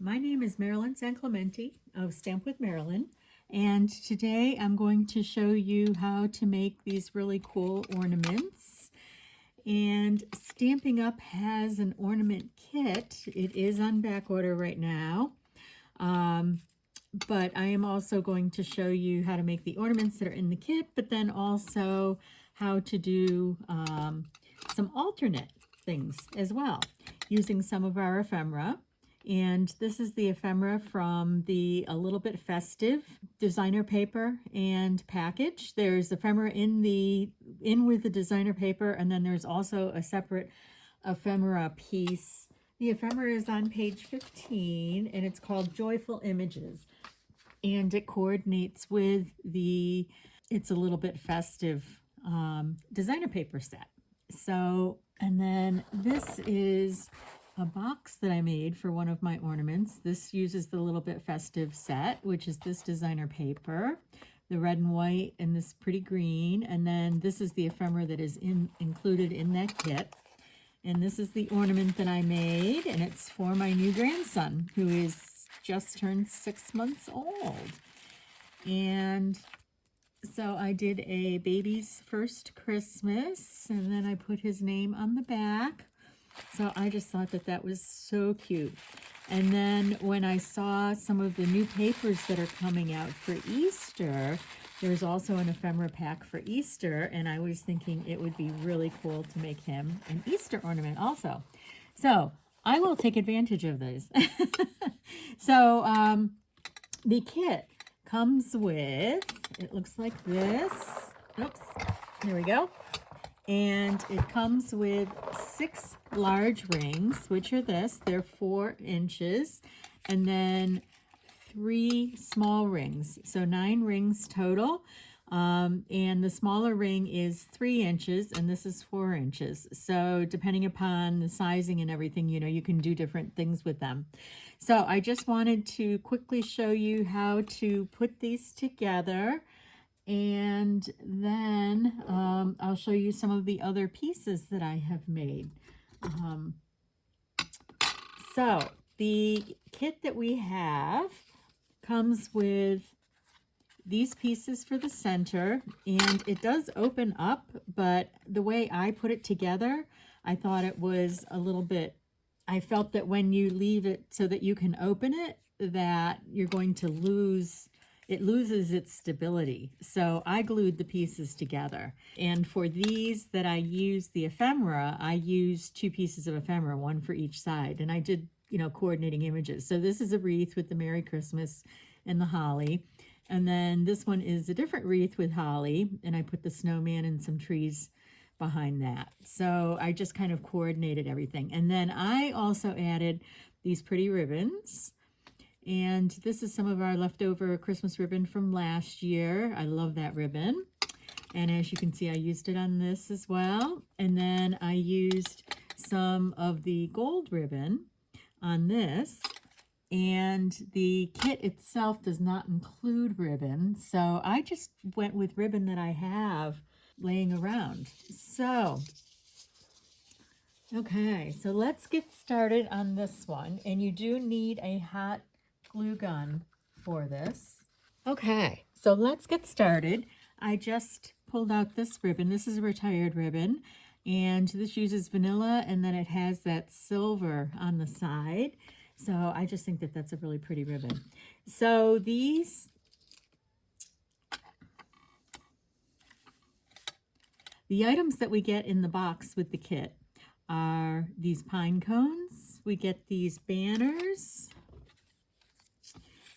My name is Marilyn San Clemente of Stamp with Marilyn, and today I'm going to show you how to make these really cool ornaments. And Stamping Up has an ornament kit. It is on back order right now, but I am also going to show you how to make the ornaments that are in the kit, but then also how to do some alternate things as well using some of our ephemera. And this is the ephemera from the A Little Bit Festive designer paper and package. There's ephemera in with the designer paper, and then there's also a separate ephemera piece. The ephemera is on page 15, and it's called Joyful Images. And it coordinates with the It's a Little Bit Festive designer paper set. So, and then this is a box that I made for one of my ornaments. This uses the Little Bit Festive set, which is this designer paper, the red and white and this pretty green. And then this is the ephemera that is included in that kit. And this is the ornament that I made, and it's for my new grandson, who is just turned 6 months old. And so I did a baby's first Christmas, and then I put his name on the back. So I just thought that that was so cute. And then when I saw some of the new papers that are coming out for Easter, there's also an ephemera pack for Easter, and I was thinking it would be really cool to make him an Easter ornament also. So I will take advantage of these. So the kit comes with, it looks like this. Oops, there we go. And it comes with 6 large rings, which are this. They're 4 inches. And then 3 small rings. So 9 rings total. And the smaller ring is 3 inches, and this is 4 inches. So depending upon the sizing and everything, you know, you can do different things with them. So I just wanted to quickly show you how to put these together. And then I'll show you some of the other pieces that I have made. So the kit that we have comes with these pieces for the center, and it does open up, but the way I put it together, I thought it was a little bit, I felt that when you leave it so that you can open it, that you're going to lose, it loses its stability. So I glued the pieces together. And for these that I used the ephemera, I used 2 pieces of ephemera, 1 for each side. And I did, you know, coordinating images. So this is a wreath with the Merry Christmas and the holly. And then this one is a different wreath with holly. And I put the snowman and some trees behind that. So I just kind of coordinated everything. And then I also added these pretty ribbons. And this is some of our leftover Christmas ribbon from last year. I love that ribbon. And as you can see, I used it on this as well. And then I used some of the gold ribbon on this. And the kit itself does not include ribbon. So I just went with ribbon that I have laying around. So, okay, so let's get started on this one. And you do need a hot glue gun for this. Okay, so let's get started. I just pulled out this ribbon. This is a retired ribbon, and this uses vanilla, and then it has that silver on the side. So I just think that that's a really pretty ribbon. So the items that we get in the box with the kit are these pine cones. We get these banners.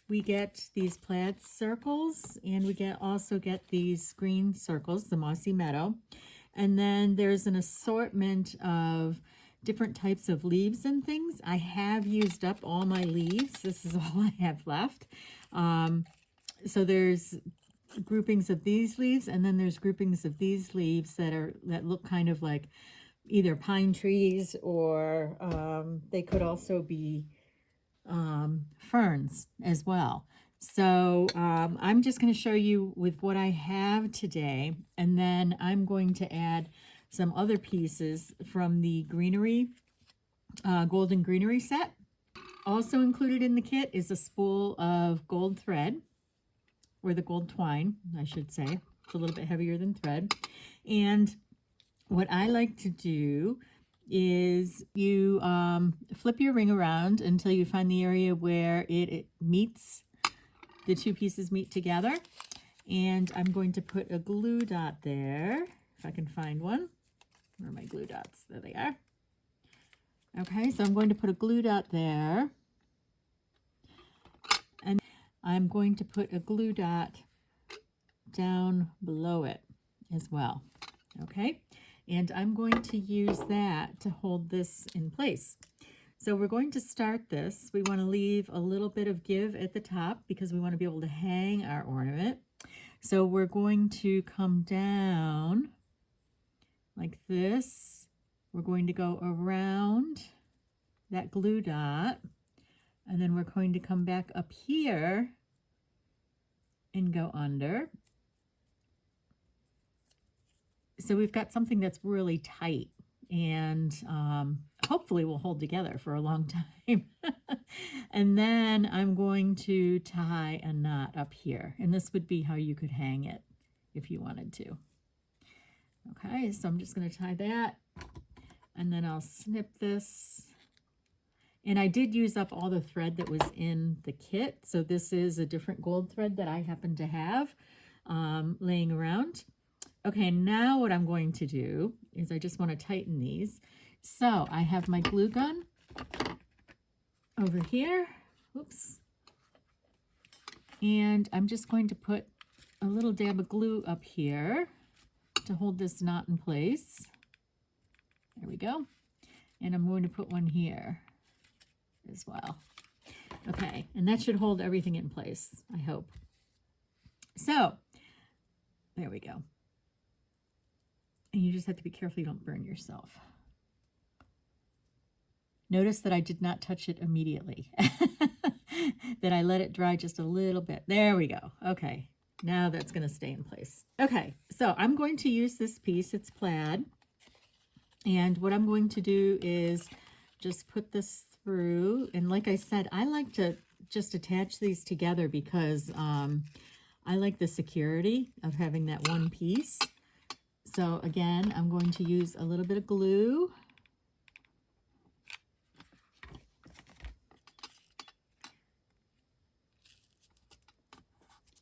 We get these plaid circles, and we also get these green circles, the mossy meadow. And then there's an assortment of different types of leaves and things. I have used up all my leaves. This is all I have left. So there's groupings of these leaves, and then there's groupings of these leaves that look kind of like either pine trees, or they could also be ferns as well. So I'm just going to show you with what I have today, and then I'm going to add some other pieces from the greenery, golden greenery set. Also included in the kit is a spool of gold thread, or the gold twine, I should say. It's a little bit heavier than thread. And what I like to do is you flip your ring around until you find the area where it meets, the two pieces meet together. And I'm going to put a glue dot there, if I can find one. Where are my glue dots? There they are. Okay, so I'm going to put a glue dot there. And I'm going to put a glue dot down below it as well. Okay, and I'm going to use that to hold this in place. So we're going to start this. We want to leave a little bit of give at the top because we want to be able to hang our ornament. So we're going to come down like this. We're going to go around that glue dot, and then we're going to come back up here and go under. So we've got something that's really tight, and hopefully will hold together for a long time. And then I'm going to tie a knot up here, and this would be how you could hang it if you wanted to. Okay, so I'm just going to tie that, and then I'll snip this. And I did use up all the thread that was in the kit, so this is a different gold thread that I happen to have laying around. Okay, now what I'm going to do is I just want to tighten these. So I have my glue gun over here. Oops. And I'm just going to put a little dab of glue up here to hold this knot in place. There we go. And I'm going to put one here as well. Okay, and that should hold everything in place, I hope. So, there we go. And you just have to be careful you don't burn yourself. Notice that I did not touch it immediately. That I let it dry just a little bit. There we go. Okay, now that's going to stay in place. Okay, so I'm going to use this piece. It's plaid. And what I'm going to do is just put this through. And like I said, I like to just attach these together because I like the security of having that one piece. So again, I'm going to use a little bit of glue.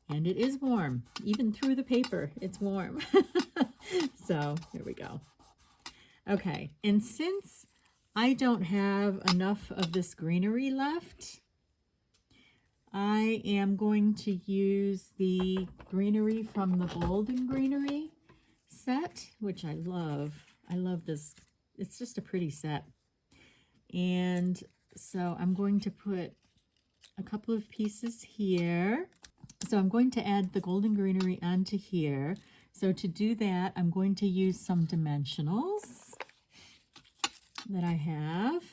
And it is warm, even through the paper, it's warm. So here we go. Okay, and since I don't have enough of this greenery left, I am going to use the greenery from the Golden Greenery set, which I love. I love this. It's just a pretty set. And so I'm going to put a couple of pieces here. So I'm going to add the Golden Greenery onto here. So to do that, I'm going to use some dimensionals that I have.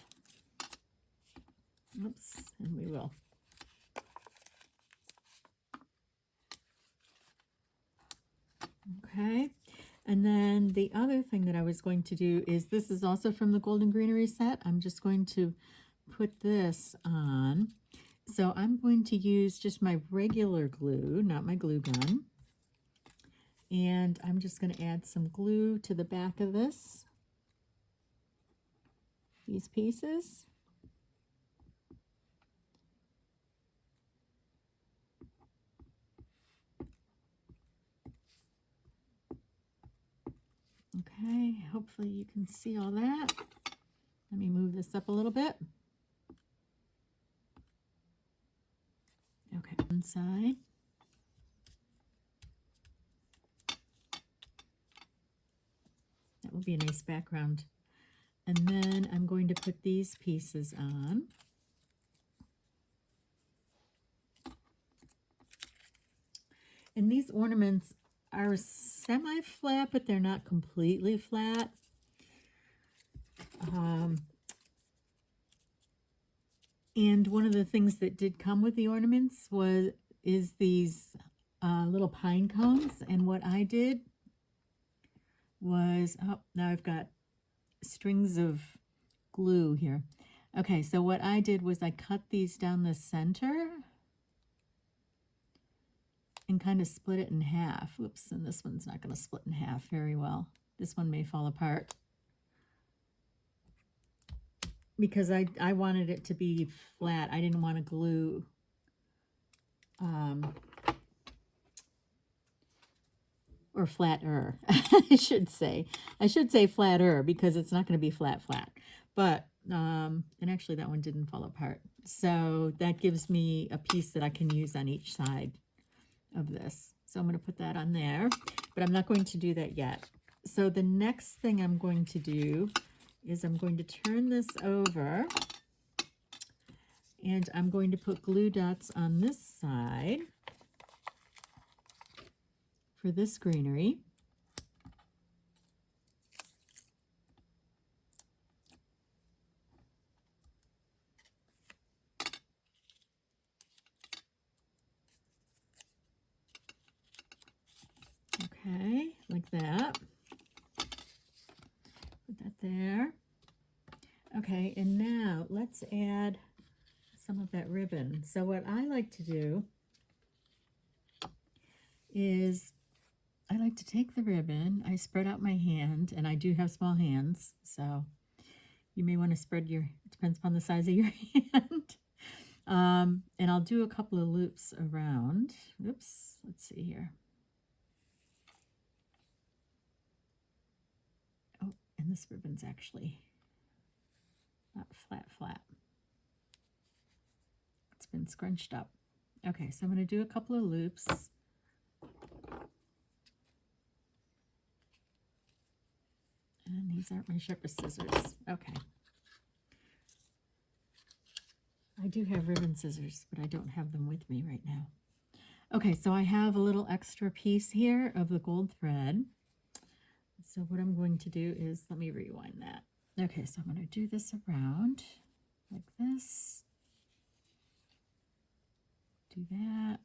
Oops, and we will. Okay, and then the other thing that I was going to do is, this is also from the Golden Greenery set. I'm just going to put this on. So I'm going to use just my regular glue, not my glue gun. And I'm just going to add some glue to the back of this, these pieces. Okay, hopefully you can see all that. Let me move this up a little bit. Okay, one side. That will be a nice background. And then I'm going to put these pieces on. And these ornaments are semi-flat, but they're not completely flat. And one of the things that did come with the ornaments is these little pine cones. And what I did was, oh, now I've got strings of glue here. Okay, so what I did was I cut these down the center and kind of split it in half. Oops, and this one's not going to split in half very well. This one may fall apart because I wanted it to be flat. I didn't want to glue or flatter, I should say. I should say flatter because it's not going to be flat. But, and actually that one didn't fall apart. So that gives me a piece that I can use on each side of this. So I'm going to put that on there, but I'm not going to do that yet. So the next thing I'm going to do is I'm going to turn this over and I'm going to put glue dots on this side for this greenery. Okay, like that. Put that there. Okay, and now let's add some of that ribbon. So what I like to do is I like to take the ribbon, I spread out my hand, and I do have small hands, so you may want to spread your, it depends upon the size of your hand. And I'll do a couple of loops around. Oops, let's see here. Oh, and this ribbon's actually not flat. It's been scrunched up. Okay, so I'm going to do a couple of loops. And these aren't my sharpest scissors. Okay. I do have ribbon scissors, but I don't have them with me right now. Okay, so I have a little extra piece here of the gold thread. So what I'm going to do is, let me rewind that. Okay, so I'm going to do this around like this. Do that.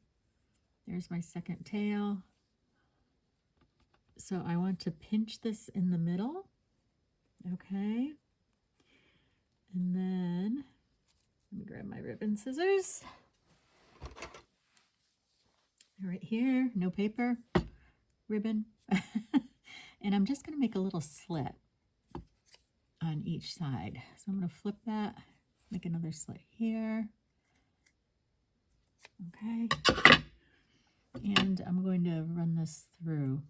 There's my second tail. So I want to pinch this in the middle. Okay. And then let me grab my ribbon scissors. Right here, no paper, ribbon. And I'm just going to make a little slit on each side. So I'm going to flip that, make another slit here. Okay. And I'm going to run this through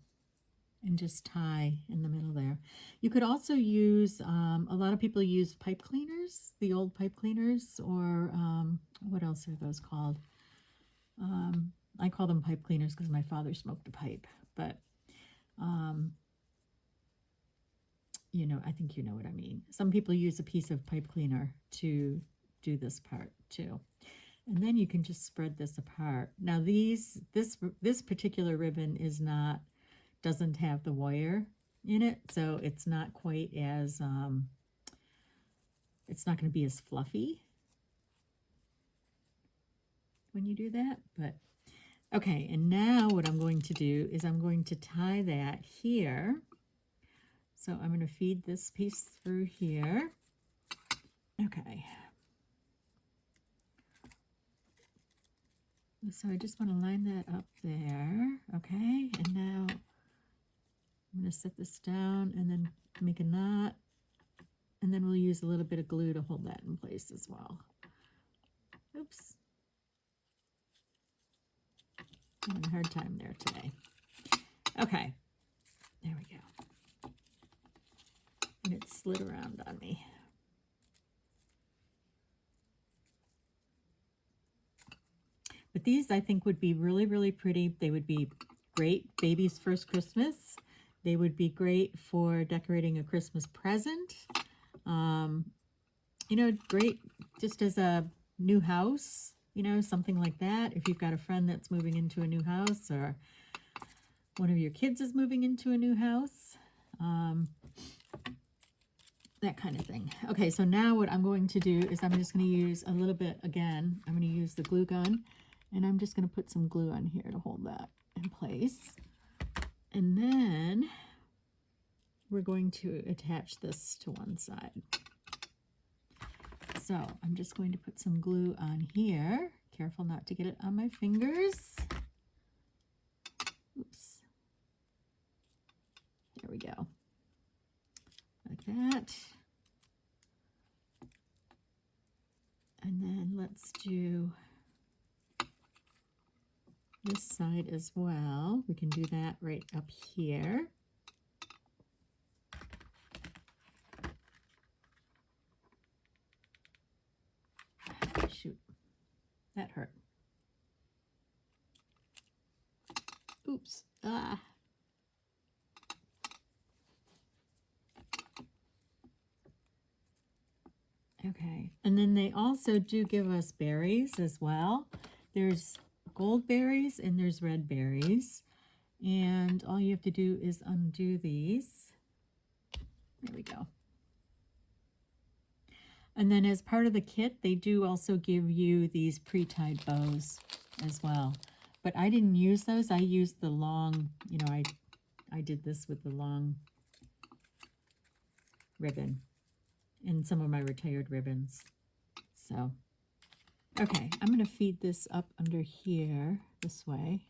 and just tie in the middle there. You could also use, a lot of people use pipe cleaners, the old pipe cleaners, or what else are those called? I call them pipe cleaners because my father smoked a pipe, but you know, I think you know what I mean. Some people use a piece of pipe cleaner to do this part too. And then you can just spread this apart. Now this particular ribbon is not, doesn't have the wire in it, so it's not quite as, it's not going to be as fluffy when you do that, but okay. And now what I'm going to do is I'm going to tie that here. So I'm going to feed this piece through here. Okay. So I just want to line that up there. Okay. And now I'm going to set this down and then make a knot. And then we'll use a little bit of glue to hold that in place as well. Oops. I'm having a hard time there today. Okay. There we go. And it slid around on me. But these I think would be really, really pretty. They would be great baby's first Christmas. They would be great for decorating a Christmas present. You know, great just as a new house, you know, something like that. If you've got a friend that's moving into a new house, or one of your kids is moving into a new house, that kind of thing. Okay, so now what I'm going to do is I'm just going to use a little bit, again, I'm going to use the glue gun, and I'm just going to put some glue on here to hold that in place. And then we're going to attach this to one side. So I'm just going to put some glue on here. Careful not to get it on my fingers. Oops. There we go. Like that. And then let's do this side as well. We can do that right up here. Shoot, that hurt. Oops. Ah. Okay, and then they also do give us berries as well. There's gold berries and there's red berries. And all you have to do is undo these. There we go. And then as part of the kit, they do also give you these pre-tied bows as well. But I didn't use those. I used the long, you know, I did this with the long ribbon and some of my retired ribbons. So, okay, I'm going to feed this up under here this way.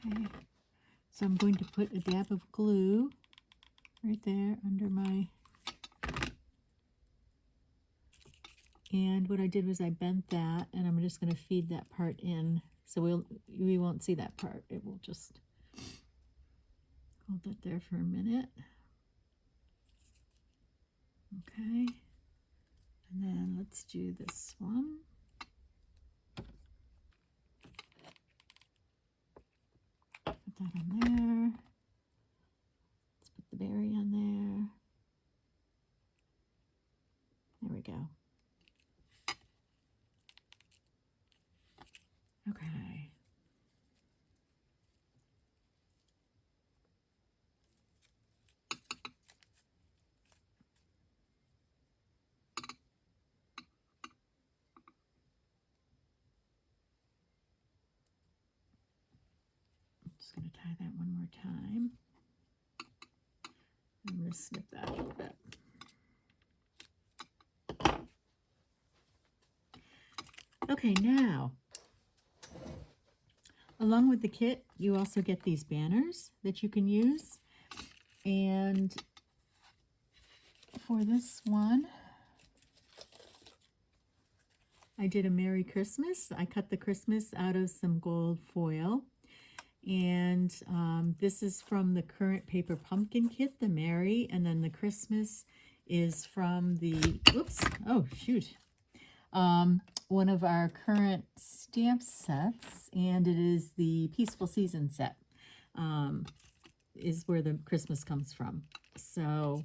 Okay, so I'm going to put a dab of glue right there under my, and what I did was I bent that, and I'm just going to feed that part in, so we won't see that part. It will just hold that there for a minute. Okay, and then let's do this one. Put that on there. Let's put the berry on there. There we go. Okay. I'm just going to tie that one more time. I'm going to snip that a little bit. Okay, now, along with the kit, you also get these banners that you can use. And for this one, I did a Merry Christmas. I cut the Christmas out of some gold foil. And this is from the current paper pumpkin kit, the Merry, and then the Christmas is from the, oops, oh shoot, one of our current stamp sets, and it is the Peaceful Season set, is where the Christmas comes from. So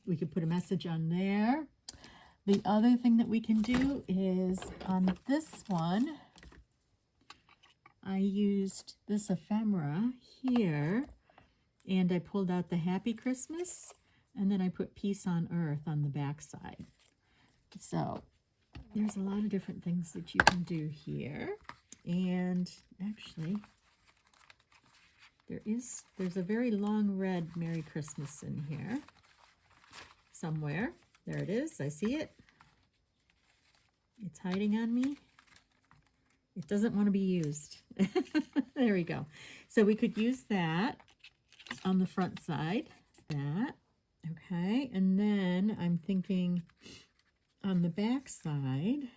we could put a message on there. The other thing that we can do is on this one, I used this ephemera here, and I pulled out the Happy Christmas, and then I put Peace on Earth on the back side. So there's a lot of different things that you can do here. And actually, there's a very long red Merry Christmas in here somewhere. There it is. I see it. It's hiding on me. It doesn't want to be used. There we go. So we could use that on the front side. That. Okay. And then I'm thinking on the back side,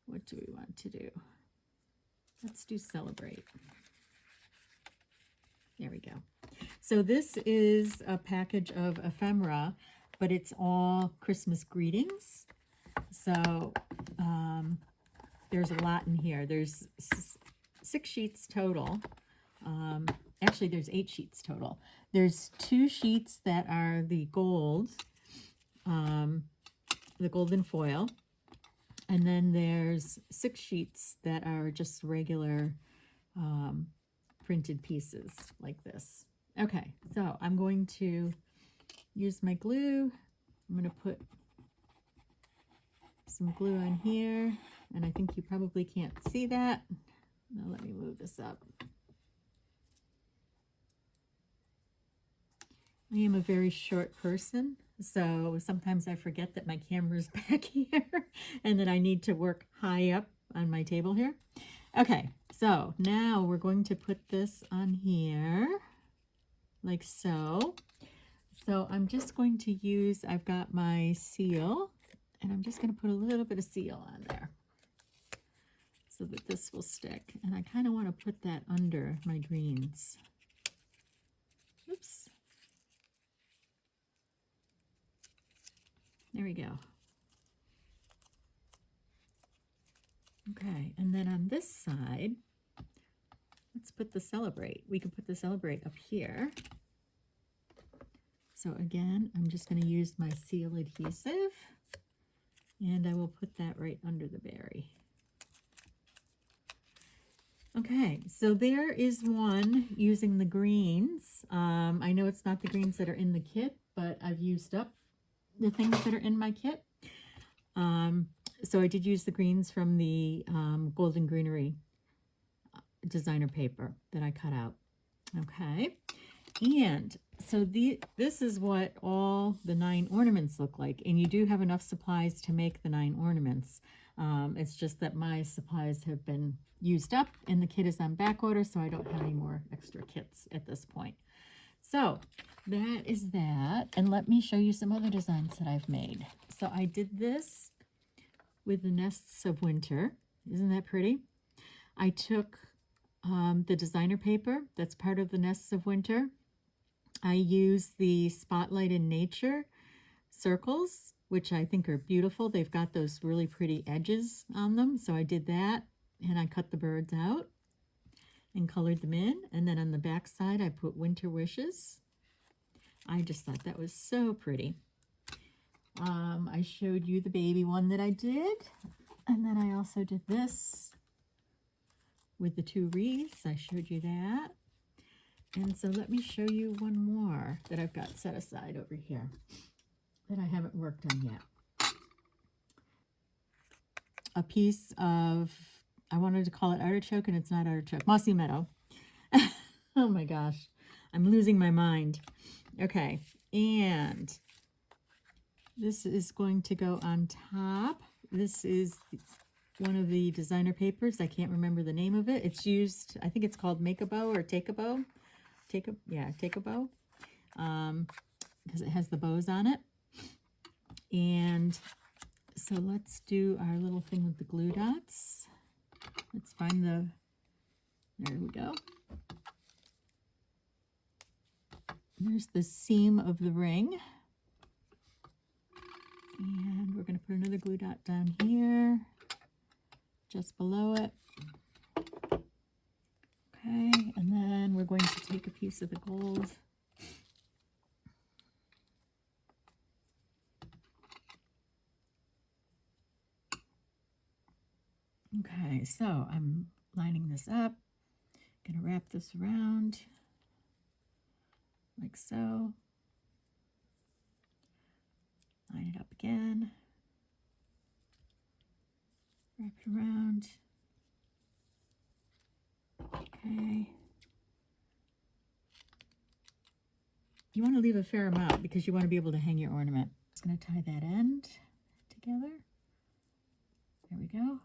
what do we want to do? Let's do Celebrate. There we go. So this is a package of ephemera, but it's all Christmas greetings. So there's a lot in here. There's 6 sheets total. Actually, there's 8 sheets total. There's 2 sheets that are the gold, the golden foil, and then there's 6 sheets that are just regular printed pieces like this. Okay, so I'm going to use my glue. I'm going to put some glue on here. and I think you probably can't see that. Now let me move this up. I am a very short person, so sometimes I forget that my camera's back here and that I need to work high up on my table here. Okay, so now we're going to put this on here like so. So I'm just going to use, I've got my seal, and I'm just going to put a little bit of seal on there so that this will stick. And I kind of want to put that under my greens. Oops. There we go. Okay, and then on this side, let's put the Celebrate. We can put the Celebrate up here. So again, I'm just going to use my seal adhesive, and I will put that right under the berry. Okay, so there is one using the greens. I know it's not the greens that are in the kit, but I've used up the things that are in my kit. So I did use the greens from the Golden Greenery designer paper that I cut out. Okay, and so this is what all the 9 ornaments look like, and you do have enough supplies to make the 9 ornaments. It's just that my supplies have been used up and the kit is on back order, so I don't have any more extra kits at this point. So that is that, and let me show you some other designs that I've made. So I did this with the Nests of Winter. Isn't that pretty? I took the designer paper that's part of the Nests of Winter. I use the Spotlight in Nature circles, which I think are beautiful. They've got those really pretty edges on them. So I did that, and I cut the birds out and colored them in. And then on the back side, I put Winter Wishes. I just thought that was so pretty. I showed you the baby one that I did. And then I also did this with the 2 wreaths. I showed you that. And so let me show you one more that I've got set aside over here that I haven't worked on yet. A piece of, I wanted to call it artichoke, and it's not artichoke, mossy meadow. Oh my gosh, I'm losing my mind. Okay, and this is going to go on top. This is one of the designer papers. I can't remember the name of it. It's used, I think it's called Make a Bow or Take a Bow. Take a bow, because it has the bows on it. And so let's do our little thing with the glue dots. Let's find the, there we go. There's the seam of the ring. And we're going to put another glue dot down here, just below it. Okay, and then we're going to take a piece of the gold. Okay, so I'm lining this up. Gonna wrap this around like so. Line it up again. Wrap it around. Okay. You want to leave a fair amount because you want to be able to hang your ornament. Just going to tie that end together. There we go.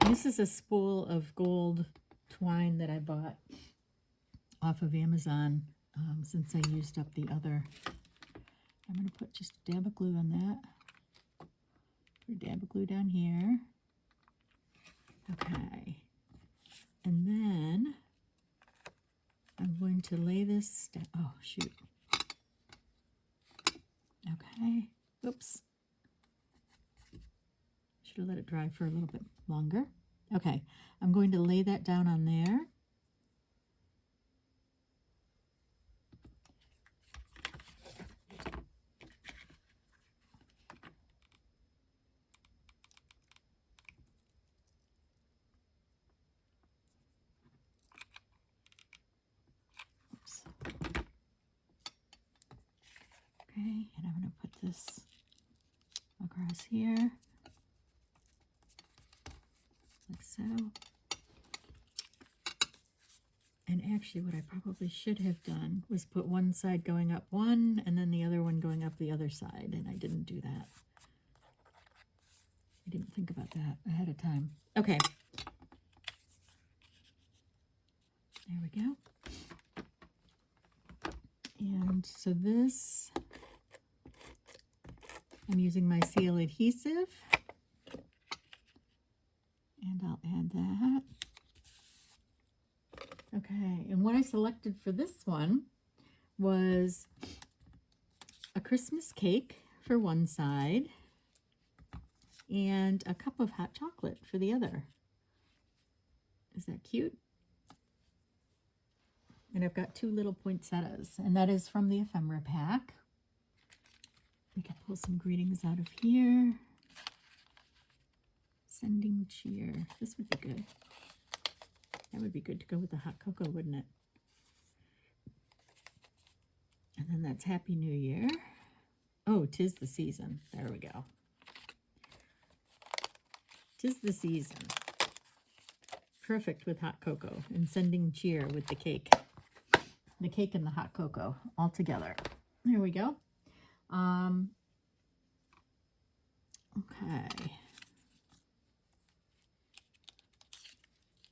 This is a spool of gold twine that I bought off of Amazon since I used up the other. I'm going to put just a dab of glue on that. Put a dab of glue down here. Okay. And then I'm going to lay this down. Oh, shoot. Okay. Oops. Should have let it dry for a little bit longer. Okay. I'm going to lay that down on there. and I'm going to put this across here, like so. And actually what I probably should have done was put one side going up one and then the other one going up the other side, and I didn't do that. I didn't think about that ahead of time. Okay. There we go. And so this, I'm using my seal adhesive, and I'll add that. Okay, and what I selected for this one was a Christmas cake for one side and a cup of hot chocolate for the other. Is that cute? And I've got two little poinsettias, and that is from the ephemera pack. We can pull some greetings out of here. Sending cheer. This would be good. That would be good to go with the hot cocoa, wouldn't it? And then that's Happy New Year. Oh, 'tis the season. There we go. 'Tis the season. Perfect with hot cocoa, and sending cheer with the cake. The cake and the hot cocoa all together. There we go. Okay.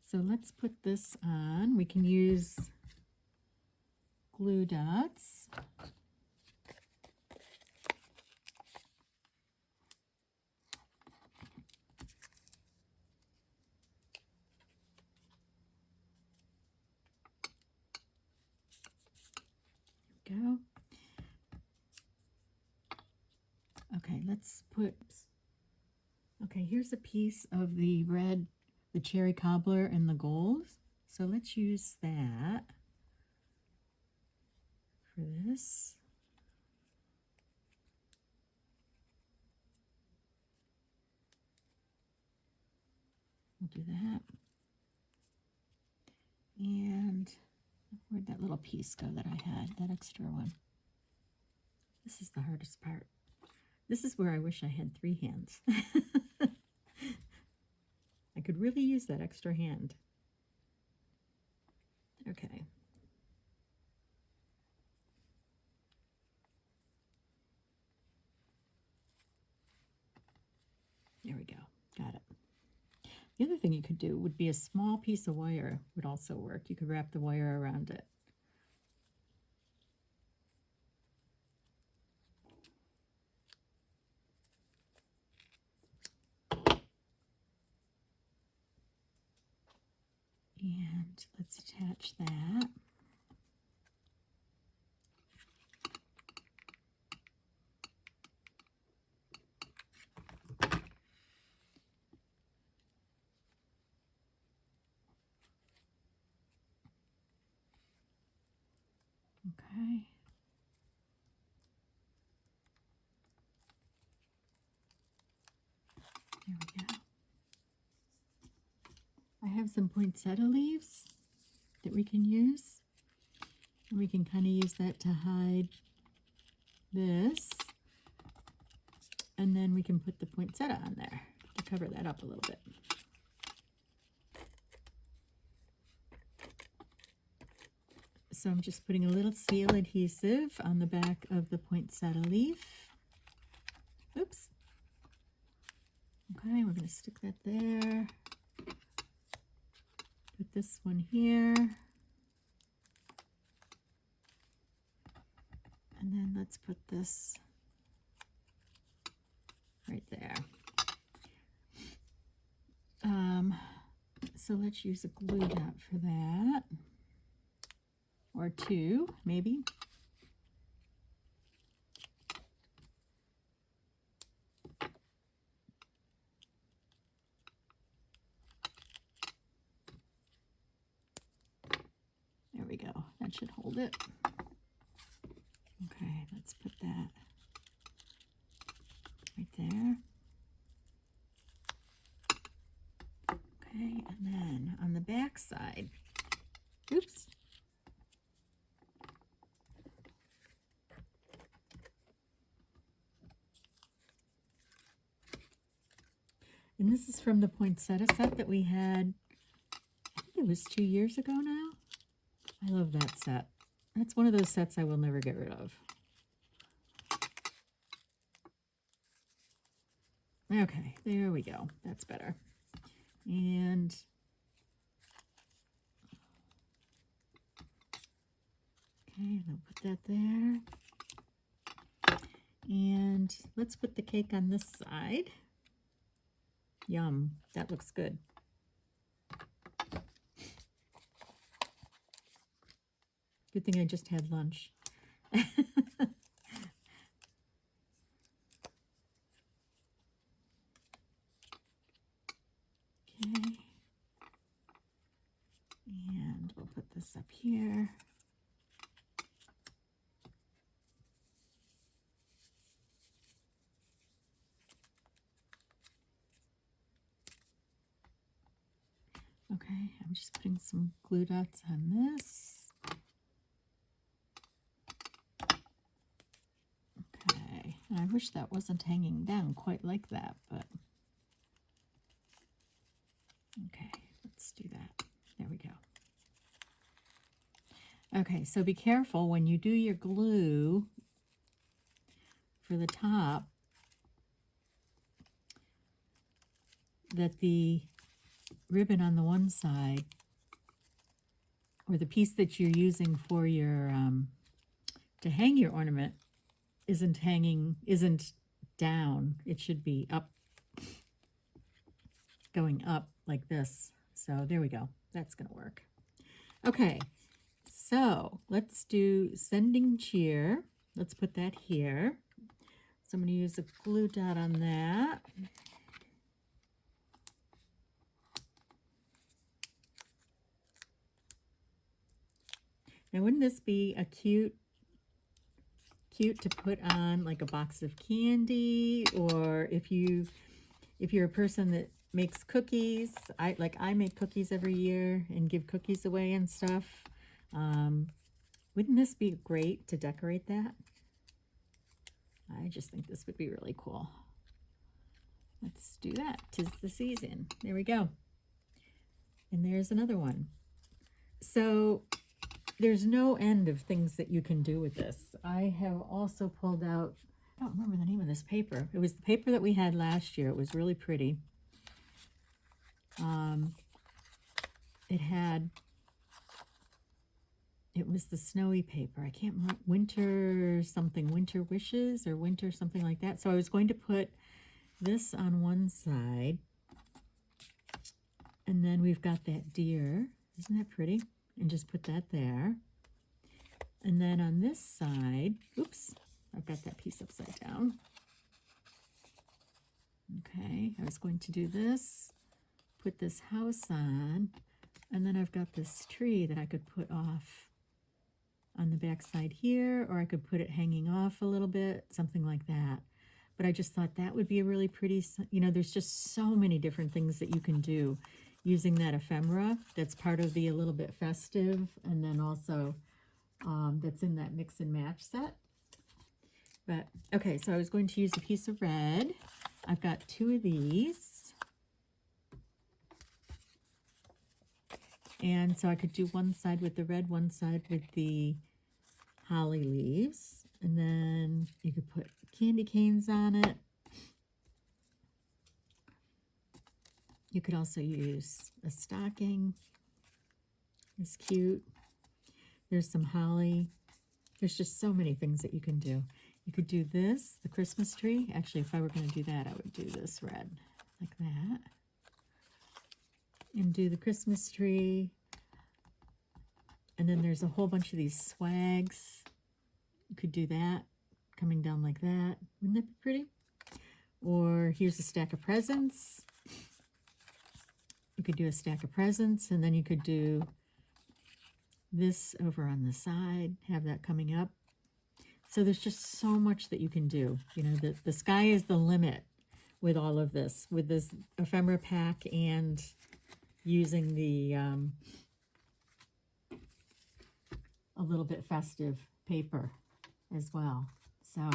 So let's put this on. We can use glue dots. There we go. Okay, let's put, okay, here's a piece of the red, the cherry cobbler and the gold. So let's use that for this. We'll do that. And where'd that little piece go that I had, that extra one? This is the hardest part. This is where I wish I had 3 hands. I could really use that extra hand. Okay. There we go. Got it. The other thing you could do would be a small piece of wire would also work. You could wrap the wire around it. And let's attach that. Okay. There we go. I have some poinsettia leaves that we can use. And we can kind of use that to hide this. And then we can put the poinsettia on there to cover that up a little bit. So I'm just putting a little seal adhesive on the back of the poinsettia leaf. Oops. Okay, we're going to stick that there. Put this one here. And then let's put this right there. So let's use a glue dot for that. Or 2, maybe. There we go. That should hold it. Okay, let's put that right there. Okay, and then on the back side, oops. And this is from the poinsettia set that we had, I think it was 2 years ago now. I love that set. That's one of those sets I will never get rid of. Okay, there we go. That's better. And okay, I'll put that there. And let's put the cake on this side. Yum, that looks good. Good thing I just had lunch. Okay. And we'll put this up here. Okay, I'm just putting some glue dots on this. Okay, and I wish that wasn't hanging down quite like that, but okay, let's do that. There we go. Okay, so be careful when you do your glue for the top that the ribbon on the one side, or the piece that you're using for your to hang your ornament, isn't down. It should be up, going up like this. So there we go. That's gonna work. Okay, so let's do sending cheer. Let's put that here. So I'm gonna use a glue dot on that. Now, wouldn't this be a cute to put on like a box of candy, or if you're a person that makes cookies, I make cookies every year and give cookies away and stuff. Wouldn't this be great to decorate that? I just think this would be really cool. Let's do that. 'Tis the season. There we go. And there's another one. So there's no end of things that you can do with this. I have also pulled out, I don't remember the name of this paper. It was the paper that we had last year. It was really pretty. It was the snowy paper. I can't remember, winter something, winter wishes or winter something like that. So I was going to put this on one side, and then we've got that deer. Isn't that pretty? And just put that there. And then on this side, oops, I've got that piece upside down. Okay, I was going to do this, put this house on, and then I've got this tree that I could put off on the back side here, or I could put it hanging off a little bit, something like that. But I just thought that would be a really pretty, there's just so many different things that you can do using that ephemera that's part of the a little bit festive, and then also that's in that mix and match set. But okay, so I was going to use a piece of red. I've got 2 of these, and so I could do one side with the red, one side with the holly leaves, and then you could put candy canes on it. You could also use a stocking. It's cute. There's some holly. There's just so many things that you can do. You could do this, the Christmas tree. Actually, if I were going to do that, I would do this red like that. And do the Christmas tree. And then there's a whole bunch of these swags. You could do that, coming down like that. Wouldn't that be pretty? Or here's a stack of presents. You could do a stack of presents, and then you could do this over on the side, have that coming up. So there's just so much that you can do. The sky is the limit with all of this, with this ephemera pack and using the a little bit festive paper as well. So,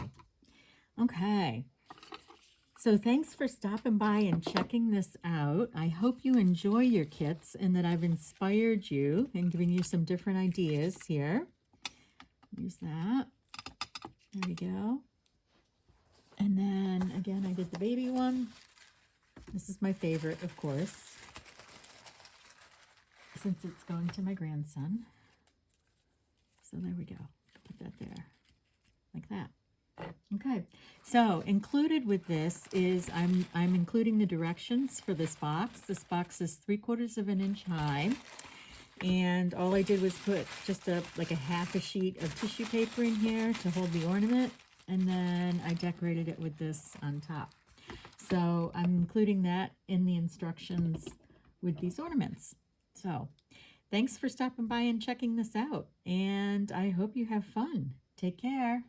okay. So thanks for stopping by and checking this out. I hope you enjoy your kits and that I've inspired you and given you some different ideas here. Use that. There we go. And then again, I did the baby one. This is my favorite, of course, since it's going to my grandson. So there we go. Put that there, like that. Okay, so included with this is I'm including the directions for this box. This box is 3/4 of an inch high, and all I did was put just like a half a sheet of tissue paper in here to hold the ornament, and then I decorated it with this on top. So I'm including that in the instructions with these ornaments. So thanks for stopping by and checking this out, and I hope you have fun. Take care.